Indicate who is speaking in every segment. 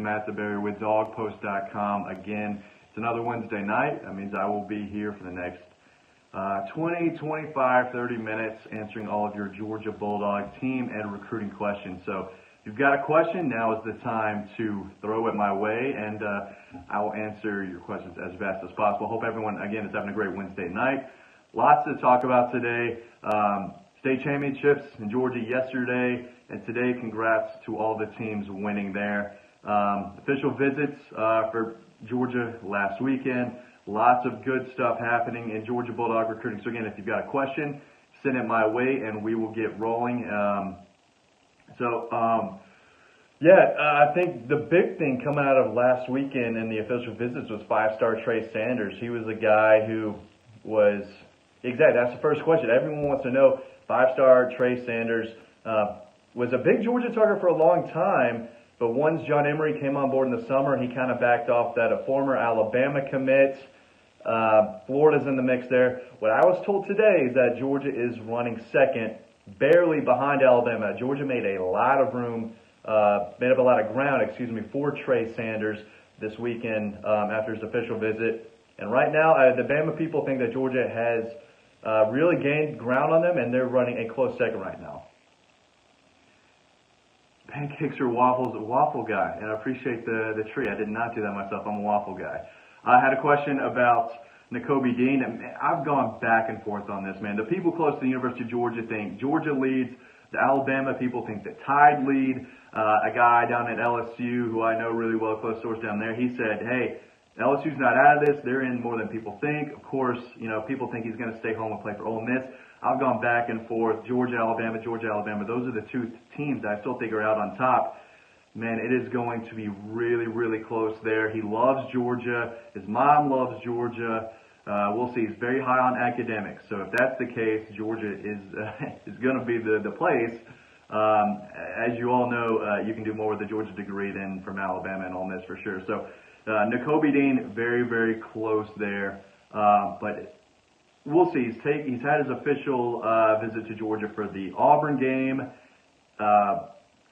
Speaker 1: Matt DeBerry with DogPost.com. Again, it's another Wednesday night. That means I will be here for the next 20, 25, 30 minutes answering all of your Georgia Bulldog team and recruiting questions. So if you've got a question, now is the time to throw it my way, and I will answer your questions as fast as possible. Hope everyone, again, is having a great Wednesday night. Lots to talk about today. State championships in Georgia yesterday, and today, congrats to all the teams winning there. Official visits for Georgia last weekend. Lots of good stuff happening in Georgia Bulldog recruiting. So again, if you've got a question, send it my way and we will get rolling. I think the big thing coming out of last weekend in the official visits was five-star Trey Sanders. He was a guy who was, exactly, that's the first question. Everyone wants to know, five-star Trey Sanders was a big Georgia target for a long time, but once John Emery came on board in the summer, he kind of backed off that. A former Alabama commit. Florida's in the mix there. What I was told today is that Georgia is running second, barely behind Alabama. Georgia made a lot of room, made up a lot of ground, for Trey Sanders this weekend after his official visit. And right now, the Bama people think that Georgia has really gained ground on them, and they're running a close second right now. Pancakes or waffles? A waffle guy, and I appreciate the tree. I did not do that myself. I'm a waffle guy. I had a question about Nakobe Dean, and I've gone back and forth on this, man. The people close to the University of Georgia think Georgia leads. The Alabama people think the Tide lead. A guy down at LSU who I know really well, close source down there, he said, hey, LSU's not out of this. They're in more than people think. Of course, people think he's going to stay home and play for Ole Miss. I've gone back and forth. Georgia, Alabama. Those are the two teams that I still think are out on top. Man, it is going to be really, really close there. He loves Georgia. His mom loves Georgia. We'll see. He's very high on academics. So if that's the case, Georgia is going to be the place. As you all know, you can do more with a Georgia degree than from Alabama and Ole Miss for sure. So Nakobe Dean, very, very close there. But we'll see. He's had his official visit to Georgia for the Auburn game.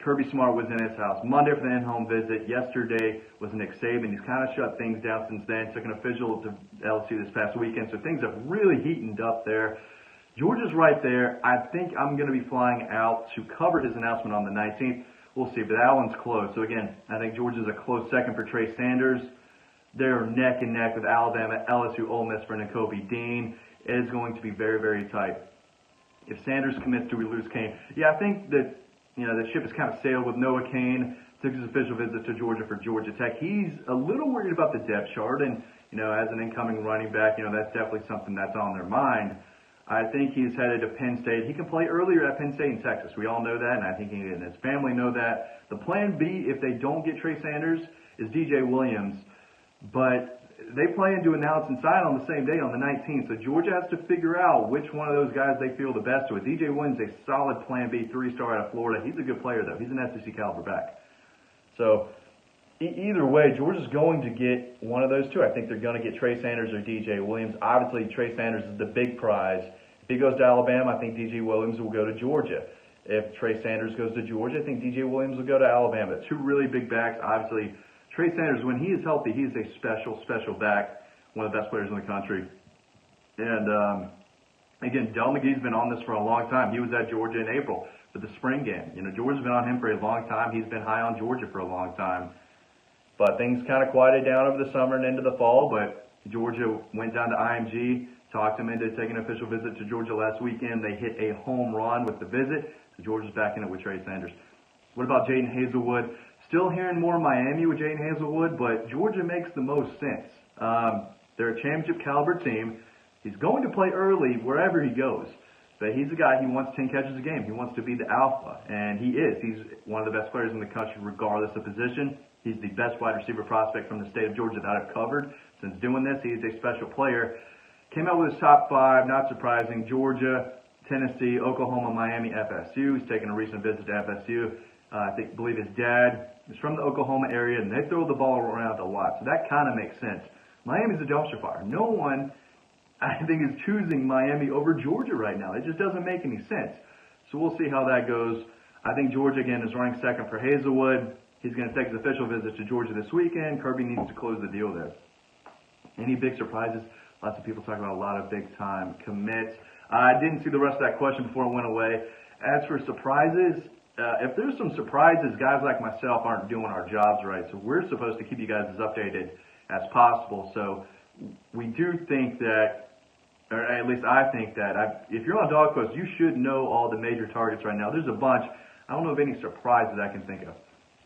Speaker 1: Kirby Smart was in his house Monday for the in-home visit. Yesterday was Nick Saban. He's kind of shut things down since then. Took an official to LSU this past weekend. So things have really heated up there. Georgia's right there. I think I'm going to be flying out to cover his announcement on the 19th. We'll see, but that one's close. So again, I think Georgia's a close second for Trey Sanders. They're neck and neck with Alabama, LSU, Ole Miss for Nakobe Dean. It is going to be very, very tight. If Sanders commits, do we lose Kane? Yeah, I think that the ship has kind of sailed with Noah Kane. Took his official visit to Georgia for Georgia Tech. He's a little worried about the depth chart, and as an incoming running back, that's definitely something that's on their mind. I think he's headed to Penn State. He can play earlier at Penn State in Texas. We all know that, and I think he and his family know that. The plan B, if they don't get Trey Sanders, is DJ Williams. But they plan to announce and sign on the same day, on the 19th. So Georgia has to figure out which one of those guys they feel the best with. DJ Williams, a solid plan B, 3-star out of Florida. He's a good player, though. He's an SEC caliber back. So either way, Georgia's going to get one of those two. I think they're going to get Trey Sanders or DJ Williams. Obviously, Trey Sanders is the big prize. If he goes to Alabama, I think DJ Williams will go to Georgia. If Trey Sanders goes to Georgia, I think DJ Williams will go to Alabama. Two really big backs. Obviously, Trey Sanders, when he is healthy, he is a special back, one of the best players in the country. And again, Del McGee's been on this for a long time. He was at Georgia in April for the spring game. Georgia's been on him for a long time. He's been high on Georgia for a long time. But things kind of quieted down over the summer and into the fall. But Georgia went down to IMG, talked him into taking an official visit to Georgia last weekend. They hit a home run with the visit. So Georgia's back in it with Trey Sanders. What about Jaden Hazelwood? Still hearing more Miami with Jaden Hazelwood, but Georgia makes the most sense. They're a championship caliber team. He's going to play early wherever he goes. But he's a guy, he wants 10 catches a game. He wants to be the alpha, and he is. He's one of the best players in the country regardless of position. He's the best wide receiver prospect from the state of Georgia that I've covered since doing this. He's a special player. Came out with his top five, not surprising. Georgia, Tennessee, Oklahoma, Miami, FSU. He's taken a recent visit to FSU. I believe his dad is from the Oklahoma area, and they throw the ball around a lot. So that kind of makes sense. Miami's a dumpster fire. No one, I think, is choosing Miami over Georgia right now. It just doesn't make any sense. So we'll see how that goes. I think Georgia, again, is running second for Hazelwood. He's going to take his official visit to Georgia this weekend. Kirby needs to close the deal there. Any big surprises? Lots of people talking about a lot of big-time commits. I didn't see the rest of that question before it went away. As for surprises, if there's some surprises, guys like myself aren't doing our jobs right. So we're supposed to keep you guys as updated as possible. So we do think that, or at least I think that, if you're on Dog Post, you should know all the major targets right now. There's a bunch. I don't know of any surprises I can think of.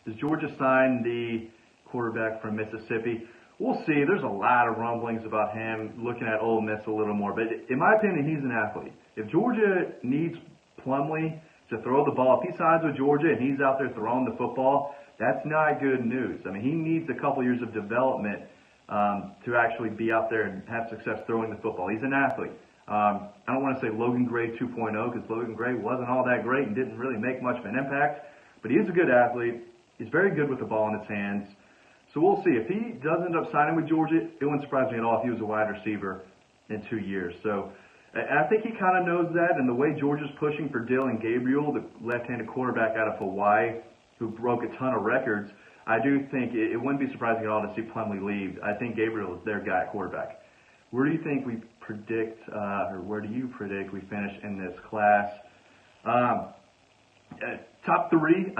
Speaker 1: Does Georgia sign the quarterback from Mississippi? We'll see. There's a lot of rumblings about him, looking at Ole Miss a little more. But in my opinion, he's an athlete. If Georgia needs Plumlee to throw the ball, if he signs with Georgia and he's out there throwing the football, that's not good news. I mean, he needs a couple years of development to actually be out there and have success throwing the football. He's an athlete. I don't want to say Logan Gray 2.0 because Logan Gray wasn't all that great and didn't really make much of an impact. But he is a good athlete. He's very good with the ball in his hands. So we'll see. If he does end up signing with Georgia, it wouldn't surprise me at all if he was a wide receiver in 2 years. So I think he kind of knows that, and the way Georgia's pushing for Dillon Gabriel, the left-handed quarterback out of Hawaii, who broke a ton of records, I do think it wouldn't be surprising at all to see Plumlee leave. I think Gabriel is their guy at quarterback. Where do you think we predict, or where do you predict we finish in this class? Top three.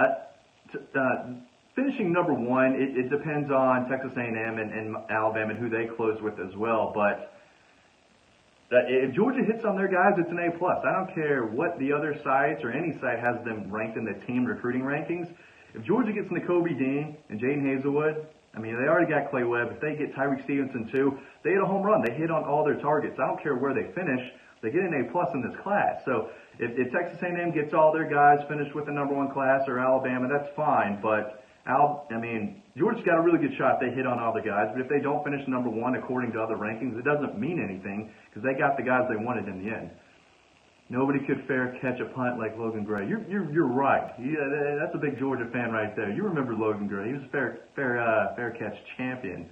Speaker 1: Finishing number one, it depends on Texas A&M and Alabama and who they close with as well. But if Georgia hits on their guys, it's an A+. I don't care what the other sites or any site has them ranked in the team recruiting rankings. If Georgia gets Nakobe Dean and Jaden Hazelwood, I mean, they already got Clay Webb. If they get Tyreek Stevenson too, they hit a home run. They hit on all their targets. I don't care where they finish. They get an A+ in this class. So if Texas A&M gets all their guys finished with the number one class, or Alabama, that's fine. But Georgia's got a really good shot if they hit on all the guys. But if they don't finish number one according to other rankings, it doesn't mean anything because they got the guys they wanted in the end. Nobody could fair catch a punt like Logan Gray. You're right. Yeah, that's a big Georgia fan right there. You remember Logan Gray? He was a fair catch champion.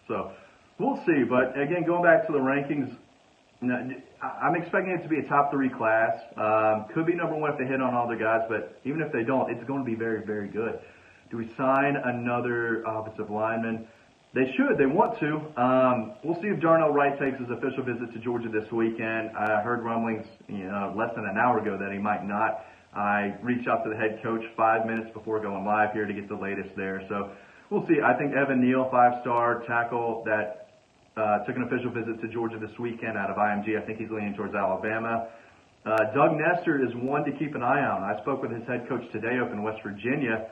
Speaker 1: So we'll see. But again, going back to the rankings, I'm expecting it to be a top three class. Could be number one if they hit on all the guys, but even if they don't, it's going to be very, very good. Do we sign another offensive lineman? They should. They want to. We'll see if Darnell Wright takes his official visit to Georgia this weekend. I heard rumblings less than an hour ago that he might not. I reached out to the head coach 5 minutes before going live here to get the latest there. So we'll see. I think Evan Neal, 5-star tackle that took an official visit to Georgia this weekend out of IMG. I think he's leaning towards Alabama. Doug Nestor is one to keep an eye on. I spoke with his head coach today up in West Virginia.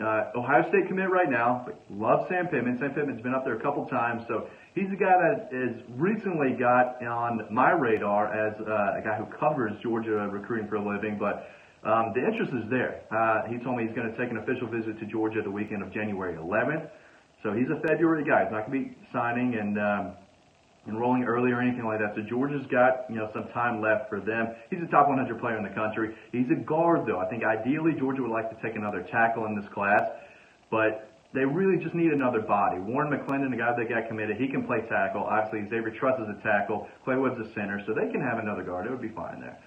Speaker 1: Ohio State commit right now, but love Sam Pittman. Sam Pittman's been up there a couple times, so he's a guy that has recently got on my radar as a guy who covers Georgia recruiting for a living, but the interest is there. He told me he's going to take an official visit to Georgia the weekend of January 11th, so he's a February guy. He's not going to be signing and enrolling early or anything like that. So Georgia's got some time left for them. He's a top 100 player in the country. He's a guard though. I think ideally Georgia would like to take another tackle in this class, but they really just need another body. Warren McClendon, the guy that got committed, he can play tackle. Obviously Xavier Truss is a tackle. Clay Webb's a center, so they can have another guard. It would be fine there.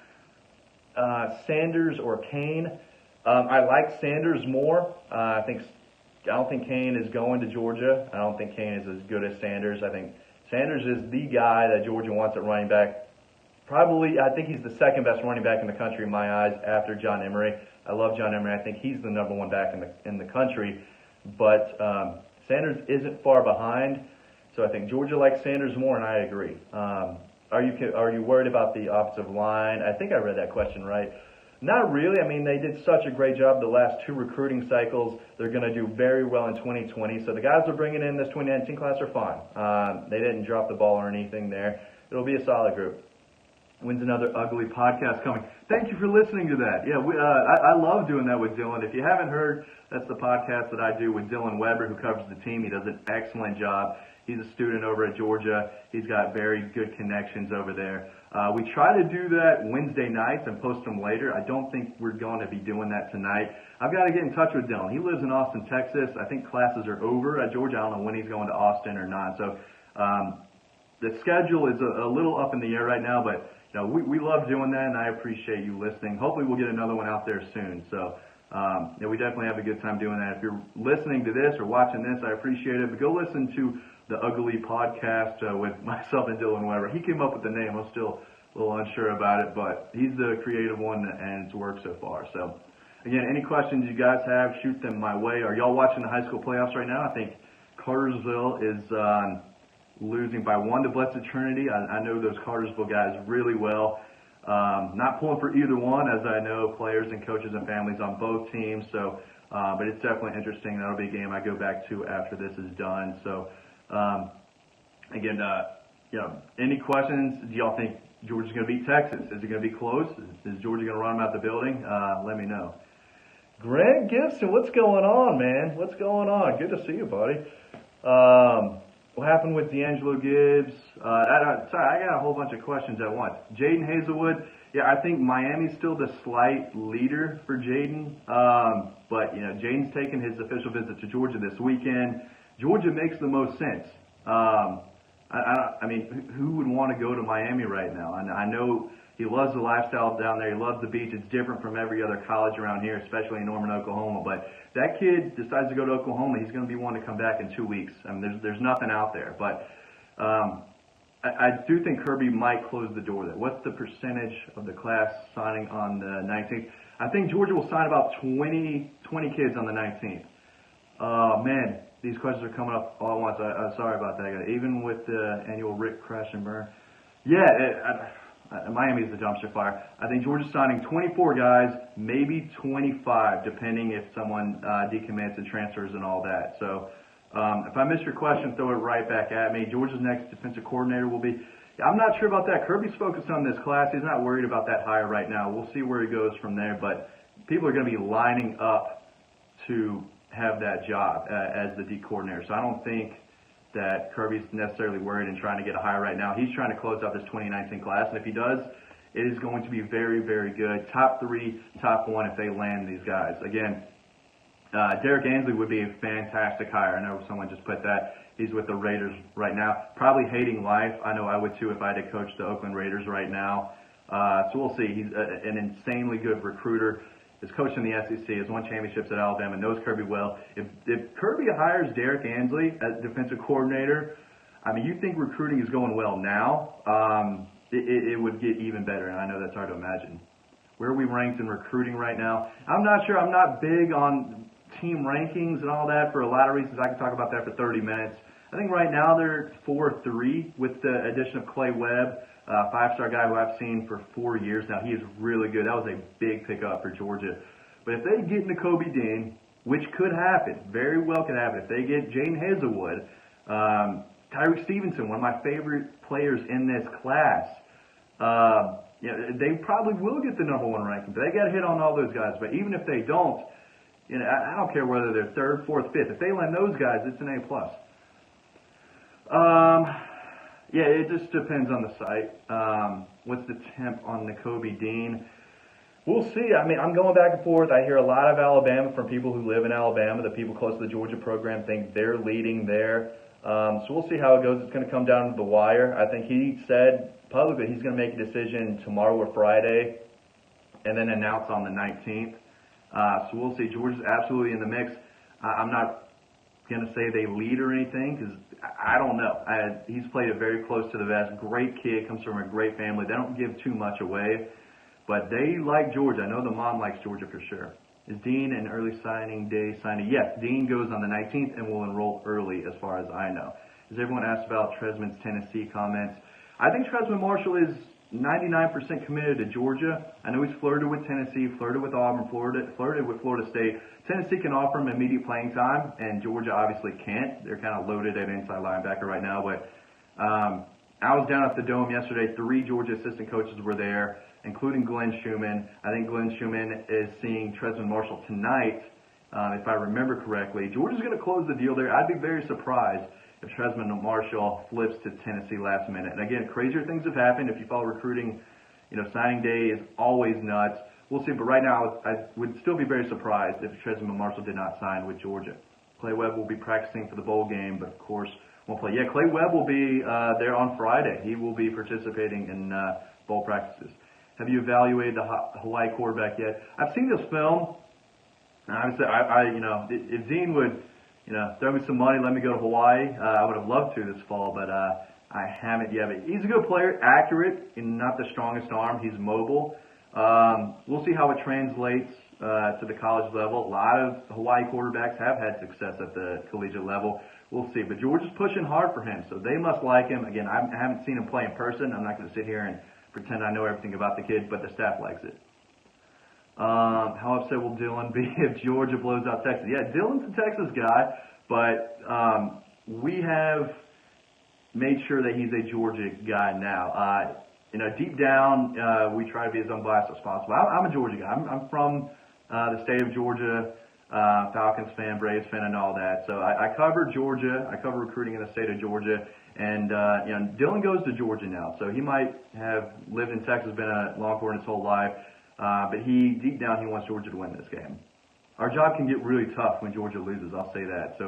Speaker 1: Sanders or Kane? I like Sanders more. I don't think Kane is going to Georgia. I don't think Kane is as good as Sanders. I think Sanders is the guy that Georgia wants at running back. Probably, I think he's the second best running back in the country in my eyes after John Emery. I love John Emery. I think he's the number one back in the country. But Sanders isn't far behind. So I think Georgia likes Sanders more, and I agree. Are you worried about the offensive line? I think I read that question right. Not really. I mean, they did such a great job the last two recruiting cycles. They're going to do very well in 2020. So the guys they're bringing in this 2019 class are fine. They didn't drop the ball or anything there. It'll be a solid group. When's another ugly podcast coming? Thank you for listening to that. Yeah, I love doing that with Dylan. If you haven't heard, that's the podcast that I do with Dylan Weber, who covers the team. He does an excellent job. He's a student over at Georgia. He's got very good connections over there. We try to do that Wednesday nights and post them later. I don't think we're going to be doing that tonight. I've got to get in touch with Dylan. He lives in Austin, Texas. I think classes are over at Georgia. I don't know when he's going to Austin or not. So the schedule is a little up in the air right now, but we love doing that, and I appreciate you listening. Hopefully we'll get another one out there soon. So We definitely have a good time doing that. If you're listening to this or watching this, I appreciate it. But go listen to the Ugly Podcast with myself and Dylan Weber. He came up with the name. I'm still a little unsure about it, but he's the creative one, and it's worked so far. So, again, any questions you guys have, shoot them my way. Are y'all watching the high school playoffs right now? I think Cartersville is losing by 1 to Blessed Trinity. I know those Cartersville guys really well. Not pulling for either one, as I know players and coaches and families on both teams. So, but it's definitely interesting. That'll be a game I go back to after this is done. So, again, any questions? Do y'all think Georgia's going to beat Texas? Is it going to be close? Is Georgia going to run them out the building? Let me know. Grant Gibson, what's going on, man? What's going on? Good to see you, buddy. What happened with D'Angelo Gibbs? Sorry, I got a whole bunch of questions at once. Jaden Hazelwood, yeah, I think Miami's still the slight leader for Jaden. But, Jaden's taking his official visit to Georgia this weekend. Georgia makes the most sense. I mean, who would want to go to Miami right now? And I know he loves the lifestyle down there. He loves the beach. It's different from every other college around here, especially in Norman, Oklahoma. But that kid decides to go to Oklahoma, he's going to be one to come back in 2 weeks. I mean, there's nothing out there. But I do think Kirby might close the door there. What's the percentage of the class signing on the 19th? I think Georgia will sign about 20 kids on the 19th. Man, these questions are coming up all at once. I'm sorry about that. Even with the annual Rick crash and burn. Yeah, Miami's the dumpster fire. I think Georgia's signing 24 guys, maybe 25, depending if someone decommits and transfers and all that. So if I missed your question, throw it right back at me. Georgia's next defensive coordinator will be, I'm not sure about that. Kirby's focused on this class. He's not worried about that hire right now. We'll see where he goes from there. But people are going to be lining up to have that job as the D coordinator. So I don't think that Kirby's necessarily worried and trying to get a hire right now. He's trying to close out this 2019 class, and if he does, it is going to be very, very good. Top 3, top 1 if they land these guys. Again, Derek Ansley would be a fantastic hire. I know someone just put that. He's with the Raiders right now. Probably hating life. I know I would too if I had to coach the Oakland Raiders right now. So we'll see. He's an insanely good recruiter. Is coaching the SEC, has won championships at Alabama, knows Kirby well. If Kirby hires Derek Ansley as defensive coordinator, I mean, you think recruiting is going well now, it would get even better, and I know that's hard to imagine. Where are we ranked in recruiting right now? I'm not sure. I'm not big on team rankings and all that for a lot of reasons. I could talk about that for 30 minutes. I think right now they're 4-3 with the addition of Clay Webb. 5-star guy who I've seen for 4 years now. He is really good. That was a big pickup for Georgia. But if they get Nakobe Dean, which could happen, very well could happen, if they get Jaden Hazelwood, Tyreek Stevenson, one of my favorite players in this class, they probably will get the number 1 ranking. But they got to hit on all those guys. But even if they don't, I don't care whether they're 3rd, 4th, 5th. If they land those guys, it's an A+. Yeah, it just depends on the site. What's the temp on Nakobe Dean? We'll see. I mean, I'm going back and forth. I hear a lot of Alabama from people who live in Alabama. The people close to the Georgia program think they're leading there. So we'll see how it goes. It's going to come down to the wire. I think he said publicly he's going to make a decision tomorrow or Friday and then announce on the 19th. So we'll see. Georgia's absolutely in the mix. I'm not going to say they lead or anything because I don't know. He's played it very close to the vest. Great kid, comes from a great family. They don't give too much away, but they like Georgia. I know the mom likes Georgia for sure. Is Dean an early signing day signing? Yes, Dean goes on the 19th and will enroll early as far as I know. As everyone asked about Tresman's Tennessee comments, I think Tresman Marshall is 99% committed to Georgia. I know he's flirted with Tennessee, flirted with Auburn, flirted with Florida State. Tennessee can offer him immediate playing time, and Georgia obviously can't. They're kind of loaded at inside linebacker right now. But I was down at the Dome yesterday. 3 Georgia assistant coaches were there, including Glenn Schumann. I think Glenn Schumann is seeing Tresman Marshall tonight, if I remember correctly. Georgia's going to close the deal there. I'd be very surprised if Tresman Marshall flips to Tennessee last minute. And again, crazier things have happened. If you follow recruiting, signing day is always nuts. We'll see. But right now, I would still be very surprised if Tresman Marshall did not sign with Georgia. Clay Webb will be practicing for the bowl game, but of course won't play. Yeah, Clay Webb will be there on Friday. He will be participating in bowl practices. Have you evaluated the Hawaii quarterback yet? I've seen this film. Obviously, if Dean would, throw me some money, let me go to Hawaii, I would have loved to this fall, but I haven't yet. But he's a good player, accurate, and not the strongest arm. He's mobile. We'll see how it translates to the college level. A lot of Hawaii quarterbacks have had success at the collegiate level. We'll see. But Georgia's pushing hard for him, so they must like him. Again, I haven't seen him play in person. I'm not going to sit here and pretend I know everything about the kid, but the staff likes it. How upset will Dylan be if Georgia blows out Texas? Yeah, Dylan's a Texas guy, but we have made sure that he's a Georgia guy now. Deep down, we try to be as unbiased as possible. I'm a Georgia guy. I'm from the state of Georgia, Falcons fan, Braves fan, and all that. So I cover Georgia. I cover recruiting in the state of Georgia. And, Dylan goes to Georgia now. So he might have lived in Texas, been a Longhorn his whole life. But deep down, he wants Georgia to win this game. Our job can get really tough when Georgia loses, I'll say that. So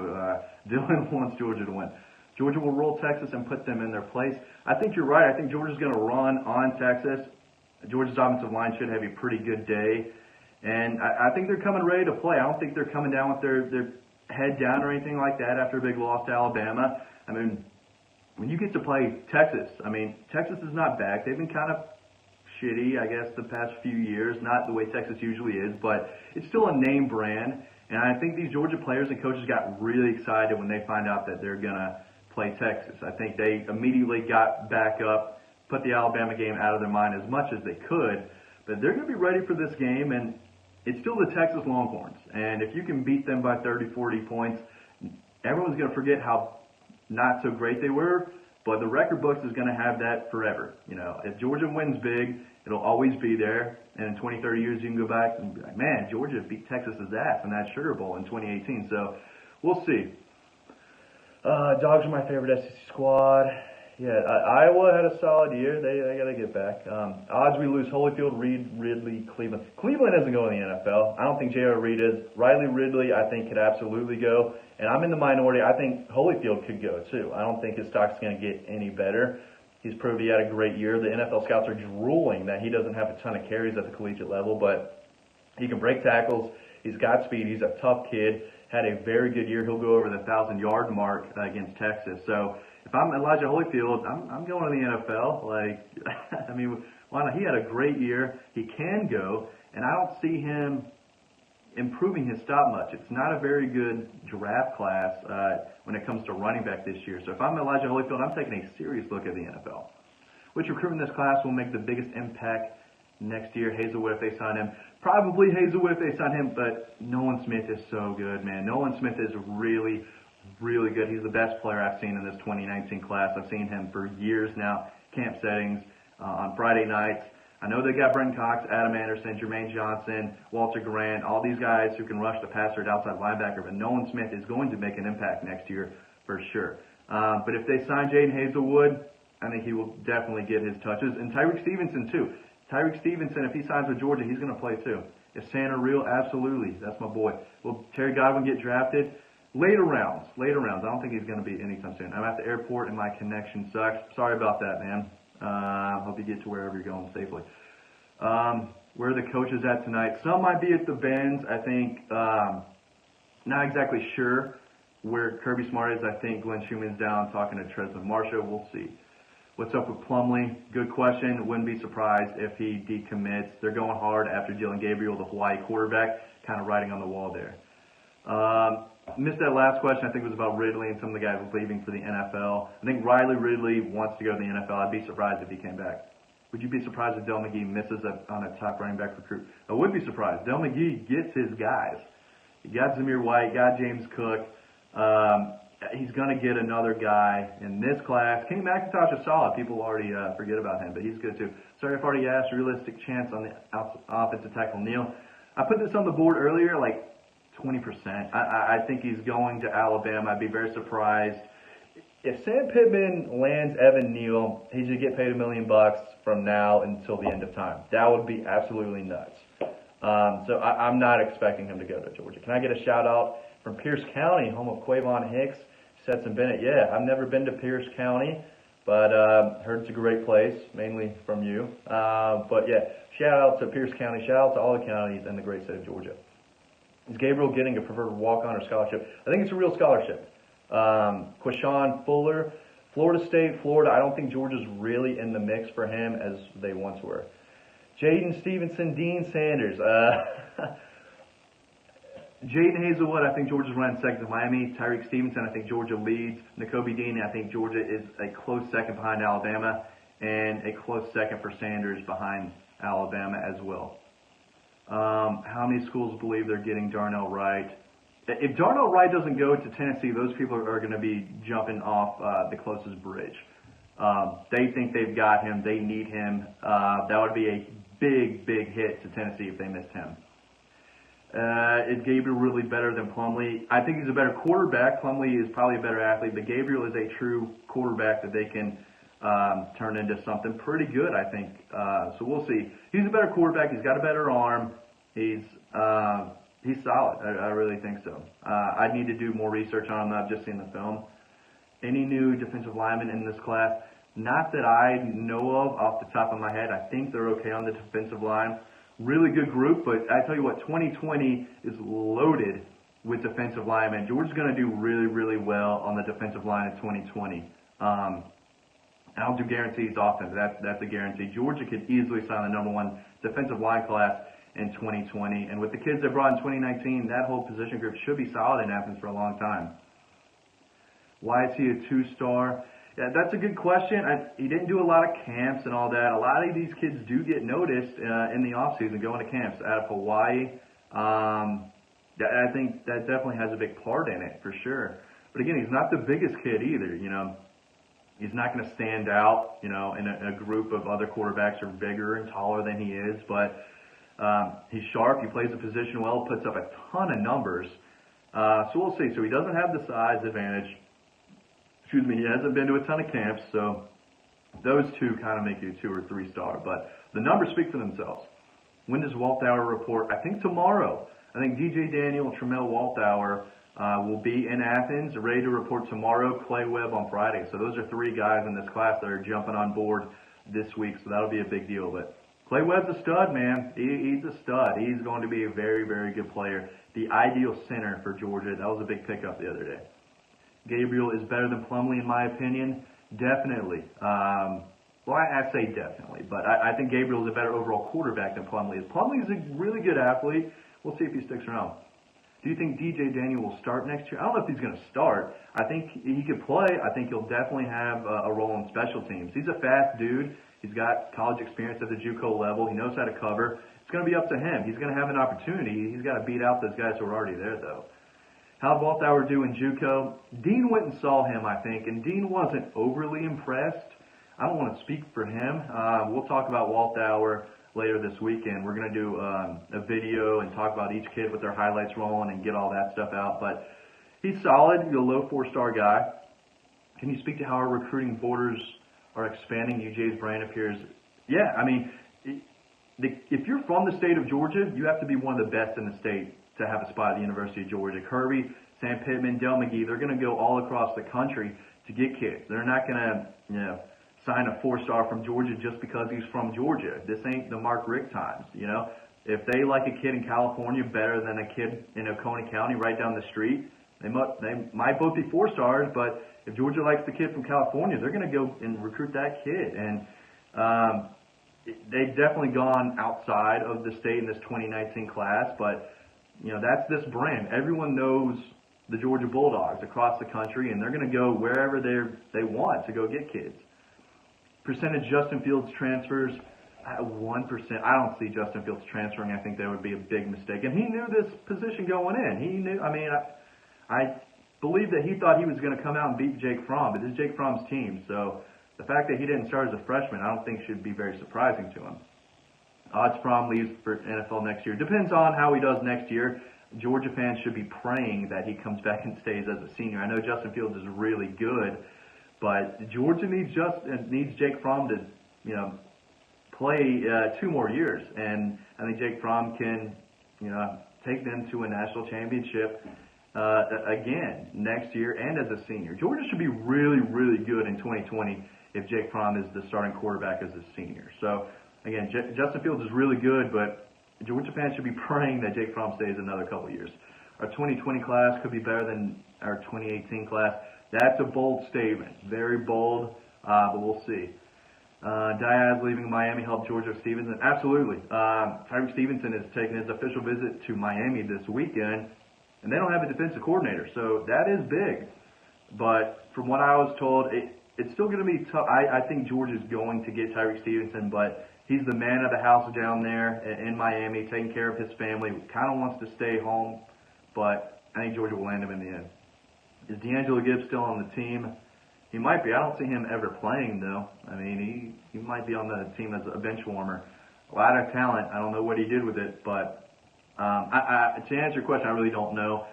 Speaker 1: Dylan wants Georgia to win. Georgia will roll Texas and put them in their place. I think you're right. I think Georgia's going to run on Texas. Georgia's offensive line should have a pretty good day. And I think they're coming ready to play. I don't think they're coming down with their head down or anything like that after a big loss to Alabama. I mean, when you get to play Texas, Texas is not back. They've been kind of shitty, I guess, the past few years. Not the way Texas usually is, but it's still a name brand. And I think these Georgia players and coaches got really excited when they find out that they're going to play Texas. I think they immediately got back up, put the Alabama game out of their mind as much as they could. But they're going to be ready for this game, and it's still the Texas Longhorns. And if you can beat them by 30, 40 points, everyone's going to forget how not so great they were. But the record books is going to have that forever. If Georgia wins big, it'll always be there. And in 20, 30 years, you can go back and be like, man, Georgia beat Texas's ass in that Sugar Bowl in 2018. So we'll see. Dogs are my favorite SEC squad. Yeah, Iowa had a solid year. They got to get back. Odds we lose Holyfield, Reed, Ridley, Cleveland. Cleveland isn't going to the NFL. I don't think J.R. Reed is. Riley Ridley, I think, could absolutely go. And I'm in the minority. I think Holyfield could go, too. I don't think his stock's going to get any better. He's proved he had a great year. The NFL scouts are drooling that he doesn't have a ton of carries at the collegiate level, but he can break tackles. He's got speed. He's a tough kid. Had a very good year. He'll go over the 1,000-yard mark against Texas. So if I'm Elijah Holyfield, I'm going to the NFL. Why not? He had a great year. He can go, and I don't see him improving his stop much. It's not a very good draft class when it comes to running back this year. So if I'm Elijah Holyfield, I'm taking a serious look at the NFL. Which recruit in this class will make the biggest impact next year? Hazelwood, if they sign him. Probably Hazelwood if they sign him, but Nolan Smith is so good, man. Nolan Smith is really, really good. He's the best player I've seen in this 2019 class. I've seen him for years now, camp settings, on Friday nights. I know they got Brenton Cox, Adam Anderson, Jermaine Johnson, Walter Grant, all these guys who can rush the passer at outside linebacker, but Nolan Smith is going to make an impact next year for sure. But if they sign Jaden Hazelwood, I think he will definitely get his touches. And Tyreek Stevenson, too. Tyreek Stevenson, if he signs with Georgia, he's going to play, too. Is Santa real? Absolutely. That's my boy. Will Terry Godwin get drafted? Later rounds. I don't think he's going to be anytime soon. I'm at the airport and my connection sucks. Sorry about that, man. Hope you get to wherever you're going safely. Where are the coaches at tonight? Some might be at the Benz. I think, not exactly sure where Kirby Smart is. I think Glenn Schumann's down talking to Tresman Marshall. We'll see. What's up with Plumlee? Good question. Wouldn't be surprised if he decommits. They're going hard after Dylan Gabriel, the Hawaii quarterback, kind of writing on the wall there. Missed that last question. I think it was about Ridley and some of the guys leaving for the NFL. I think Riley Ridley wants to go to the NFL. I'd be surprised if he came back. Would you be surprised if Del McGee misses on a top running back recruit? I would be surprised. Del McGee gets his guys. He got Zamir White, got James Cook. He's going to get another guy in this class. Kenny McIntosh is solid. People already forget about him, but he's good too. Sorry if I already asked. Realistic chance on the offensive tackle, Neil. I put this on the board earlier, like 20%. I think he's going to Alabama. I'd be very surprised. If Sam Pittman lands Evan Neal, he should get paid $1 million from now until the end of time. That would be absolutely nuts. So I'm not expecting him to go to Georgia. Can I get a shout out from Pierce County, home of Quavon Hicks, Stetson Bennett? Yeah, I've never been to Pierce County, but heard it's a great place, mainly from you. But yeah, shout out to Pierce County. Shout out to all the counties in the great state of Georgia. Is Gabriel getting a preferred walk-on or scholarship? I think it's a real scholarship. Quashon Fuller, Florida State, Florida. I don't think Georgia's really in the mix for him as they once were. Jaden Stevenson, Dean Sanders. Jaden Hazelwood, I think Georgia's running second to Miami. Tyreek Stevenson, I think Georgia leads. Nakobe Dean, I think Georgia is a close second behind Alabama, and a close second for Sanders behind Alabama as well. How many schools believe they're getting Darnell Wright? If Darnell Wright doesn't go to Tennessee, those people are going to be jumping off the closest bridge. They think they've got him. They need him. That would be a big, big hit to Tennessee if they missed him. Is Gabriel really better than Plumlee? I think he's a better quarterback. Plumlee is probably a better athlete, but Gabriel is a true quarterback that they can turn into something pretty good, I think. So we'll see. He's a better quarterback. He's got a better arm. He's solid. I really think so. I need to do more research on him. I've just seen the film. Any new defensive linemen in this class? Not that I know of off the top of my head. I think they're okay on the defensive line. Really good group, but I tell you what, 2020 is loaded with defensive linemen. Georgia's going to do really, really well on the defensive line in 2020. I don't do guarantees often. That's a guarantee. Georgia could easily sign the #1 defensive line class in 2020. And with the kids they brought in 2019, that whole position group should be solid in Athens for a long time. Why is he a 2-star? Yeah, that's a good question. He didn't do a lot of camps and all that. A lot of these kids do get noticed in the offseason going to camps out of Hawaii. I think that definitely has a big part in it for sure. But again, he's not the biggest kid either. He's not going to stand out, in a group of other quarterbacks who are bigger and taller than he is. But he's sharp. He plays the position well, puts up a ton of numbers. So we'll see. So he doesn't have the size advantage. He hasn't been to a ton of camps, so those two kind of make you a 2 or 3-star. But the numbers speak for themselves. When does Walthour report? I think tomorrow. I think DJ Daniel and Tramel Walthour will be in Athens, ready to report tomorrow. Clay Webb on Friday. So those are 3 guys in this class that are jumping on board this week, so that'll be a big deal. But Clay Webb's a stud, man. He's a stud. He's going to be a very, very good player. The ideal center for Georgia. That was a big pickup the other day. Gabriel is better than Plumlee, in my opinion. Definitely. Well, I say definitely, but I think Gabriel is a better overall quarterback than Plumlee is. Plumlee is a really good athlete. We'll see if he sticks around. Do you think DJ Daniel will start next year? I don't know if he's going to start. I think he could play. I think he'll definitely have a role in special teams. He's a fast dude. He's got college experience at the JUCO level. He knows how to cover. It's going to be up to him. He's going to have an opportunity. He's got to beat out those guys who are already there, though. How'd Walthour do in JUCO? Dean went and saw him, I think, and Dean wasn't overly impressed. I don't want to speak for him. We'll talk about Walthour later this weekend. We're going to do a video and talk about each kid with their highlights rolling and get all that stuff out. But he's solid. He's a low 4-star guy. Can you speak to how our recruiting borders are expanding? UJ's brain appears. Yeah, I mean, if you're from the state of Georgia, you have to be one of the best in the state to have a spot at the University of Georgia. Kirby, Sam Pittman, Del McGee, they're going to go all across the country to get kids. They're not going to, sign a 4-star from Georgia just because he's from Georgia. This ain't the Mark Richt times, If they like a kid in California better than a kid in Oconee County right down the street, they might both be 4-stars, but if Georgia likes the kid from California, they're going to go and recruit that kid. And they've definitely gone outside of the state in this 2019 class, but that's this brand. Everyone knows the Georgia Bulldogs across the country, and they're going to go wherever they want to go get kids. Percentage Justin Fields transfers, 1%. I don't see Justin Fields transferring. I think that would be a big mistake. And he knew this position going in. He knew, I believe that he thought he was going to come out and beat Jake Fromm, but this is Jake Fromm's team. So the fact that he didn't start as a freshman, I don't think should be very surprising to him. Odds Fromm leaves for NFL next year. Depends on how he does next year. Georgia fans should be praying that he comes back and stays as a senior. I know Justin Fields is really good, but Georgia needs Jake Fromm to, play 2 more years, and I think Jake Fromm can, take them to a national championship again next year and as a senior. Georgia should be really, really good in 2020 if Jake Fromm is the starting quarterback as a senior. So again, Justin Fields is really good, but Georgia fans should be praying that Jake Fromm stays another couple years. Our 2020 class could be better than our 2018 class. That's a bold statement, very bold, but we'll see. Diaz leaving Miami helped Georgia Stevenson. Absolutely. Tyrique Stevenson is taking his official visit to Miami this weekend, and they don't have a defensive coordinator, so that is big. But from what I was told, it's still going to be tough. I think Georgia's going to get Tyrique Stevenson, but he's the man of the house down there in Miami, taking care of his family, kind of wants to stay home, but I think Georgia will land him in the end. Is D'Angelo Gibbs still on the team? He might be. I don't see him ever playing, though. I mean, he might be on the team as a bench warmer. A lot of talent. I don't know what he did with it, but to answer your question, I really don't know.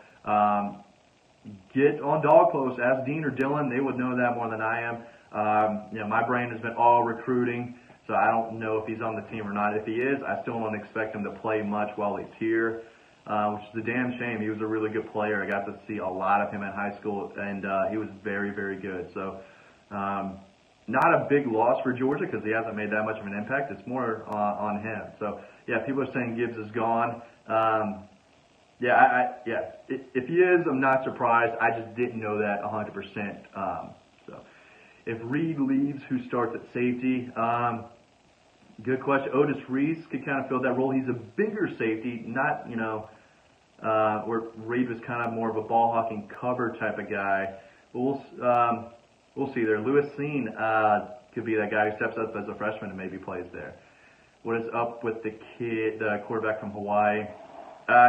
Speaker 1: Get on Dog Post. Ask Dean or Dylan. They would know that more than I am. My brain has been all recruiting, so I don't know if he's on the team or not. If he is, I still don't expect him to play much while he's here. Which is a damn shame. He was a really good player. I got to see a lot of him in high school, and he was very, very good. So, not a big loss for Georgia because he hasn't made that much of an impact. It's more on him. So, yeah, people are saying Gibbs is gone. If he is, I'm not surprised. I just didn't know that 100%. So, if Reed leaves, who starts at safety? Good question. Otis Reese could kind of fill that role. He's a bigger safety, not, where Reed was kind of more of a ball hawking cover type of guy. But we'll see there. Lewis Seen could be that guy who steps up as a freshman and maybe plays there. What is up with the quarterback from Hawaii?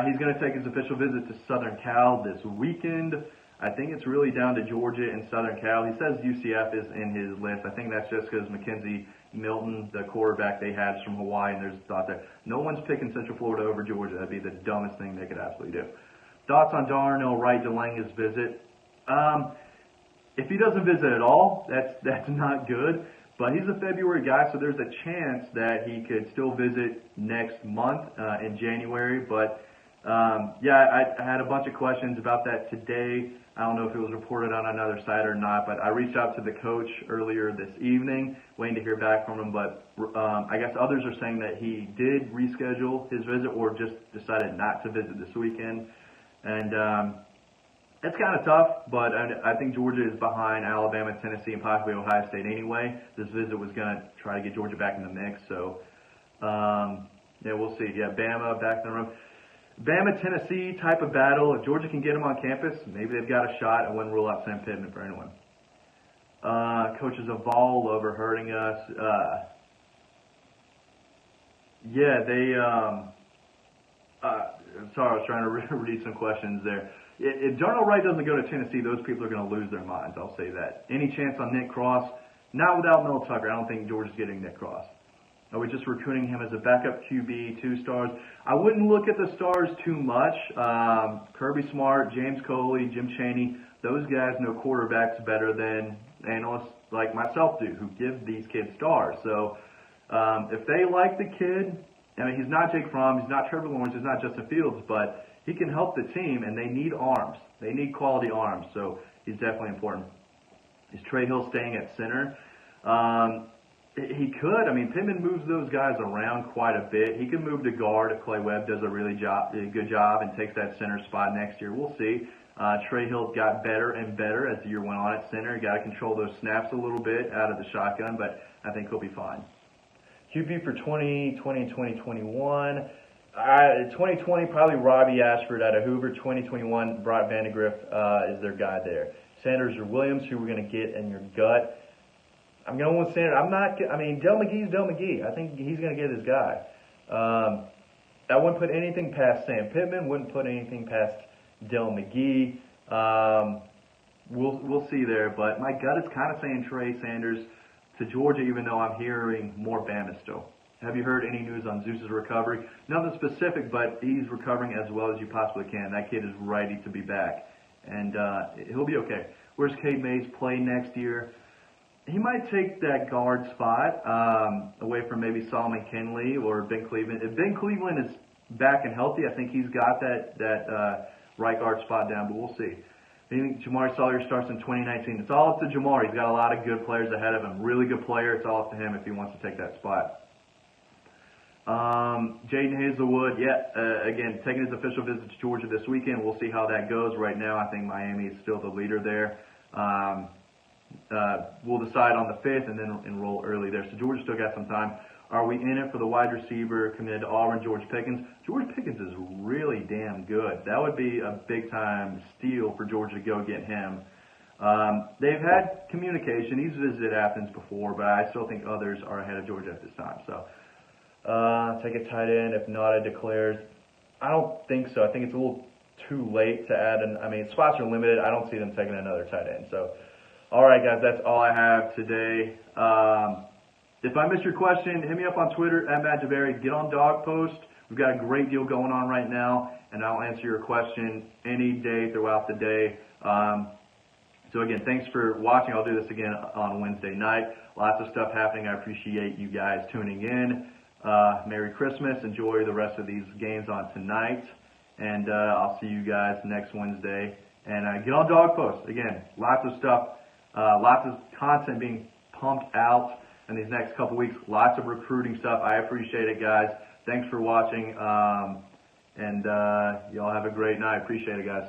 Speaker 1: He's going to take his official visit to Southern Cal this weekend. I think it's really down to Georgia and Southern Cal. He says UCF is in his list. I think that's just because Mackenzie Milton, the quarterback they had, is from Hawaii, and there's a thought there. No one's picking Central Florida over Georgia. That'd be the dumbest thing they could absolutely do. Thoughts on Darnell Wright delaying his visit? If he doesn't visit at all, that's not good. But he's a February guy, so there's a chance that he could still visit next month in January. But I had a bunch of questions about that today. I don't know if it was reported on another site or not, but I reached out to the coach earlier this evening, waiting to hear back from him. But I guess others are saying that he did reschedule his visit or just decided not to visit this weekend. And it's kind of tough, but I think Georgia is behind Alabama, Tennessee, and possibly Ohio State anyway. This visit was going to try to get Georgia back in the mix. So, we'll see. Yeah, Bama back in the room. Bama, Tennessee type of battle. If Georgia can get them on campus, maybe they've got a shot. I wouldn't rule out Sam Pittman for anyone. Coaches of all over hurting us. Sorry, I was trying to read some questions there. If Darnell Wright doesn't go to Tennessee, those people are going to lose their minds. I'll say that. Any chance on Nick Cross? Not without Mel Tucker. I don't think Georgia's getting Nick Cross. Are we just recruiting him as a backup QB, 2 stars? I wouldn't look at the stars too much. Kirby Smart, James Coley, Jim Chaney, those guys know quarterbacks better than analysts like myself do, who give these kids stars. So if they like the kid, I mean, he's not Jake Fromm, he's not Trevor Lawrence, he's not Justin Fields, but he can help the team, and they need arms. They need quality arms, so he's definitely important. Is Trey Hill staying at center? He could. I mean, Pittman moves those guys around quite a bit. He can move to guard if Clay Webb does a good job and takes that center spot next year. We'll see. Trey Hill got better and better as the year went on at center. Got to control those snaps a little bit out of the shotgun, but I think he'll be fine. QB for 2020 and 2021. 2020, probably Robbie Ashford out of Hoover. 2021, Brock Vandegrift is their guy there. Sanders or Williams, who we're going to get in your gut. I'm going with Sanders. Del McGee's Del McGee. I think he's going to get his guy. I wouldn't put anything past Sam Pittman. Wouldn't put anything past Del McGee. We'll see there. But my gut is kind of saying Trey Sanders to Georgia, even though I'm hearing more Bama still. Have you heard any news on Zeus's recovery? Nothing specific, but he's recovering as well as you possibly can. That kid is ready to be back, and he'll be okay. Where's Cade Mays play next year? He might take that guard spot away from maybe Solomon Kinley or Ben Cleveland. If Ben Cleveland is back and healthy, I think he's got that right guard spot down, but we'll see. I think Jamari Sawyer starts in 2019. It's all up to Jamari. He's got a lot of good players ahead of him. Really good player. It's all up to him if he wants to take that spot. Jaden Hazelwood, again, taking his official visit to Georgia this weekend. We'll see how that goes. Right now, I think Miami is still the leader there. We'll decide on the 5th and then enroll early there. So Georgia still got some time. Are we in it for the wide receiver committed to Auburn, George Pickens? George Pickens is really damn good. That would be a big-time steal for Georgia to go get him. They've had communication. He's visited Athens before, but I still think others are ahead of Georgia at this time. So take a tight end. If not, it declares. I don't think so. I think it's a little too late to add. Spots are limited. I don't see them taking another tight end. So, all right, guys, that's all I have today. If I missed your question, hit me up on Twitter at Matt Javari. Get on Dog Post. We've got a great deal going on right now, and I'll answer your question any day throughout the day. So again, thanks for watching. I'll do this again on Wednesday night. Lots of stuff happening. I appreciate you guys tuning in. Merry Christmas. Enjoy the rest of these games on tonight. And I'll see you guys next Wednesday. And get on Dog Post. Again, lots of stuff, lots of content being pumped out in these next couple weeks. Lots of recruiting stuff. I appreciate it, guys. Thanks for watching. And y'all have a great night. Appreciate it, guys.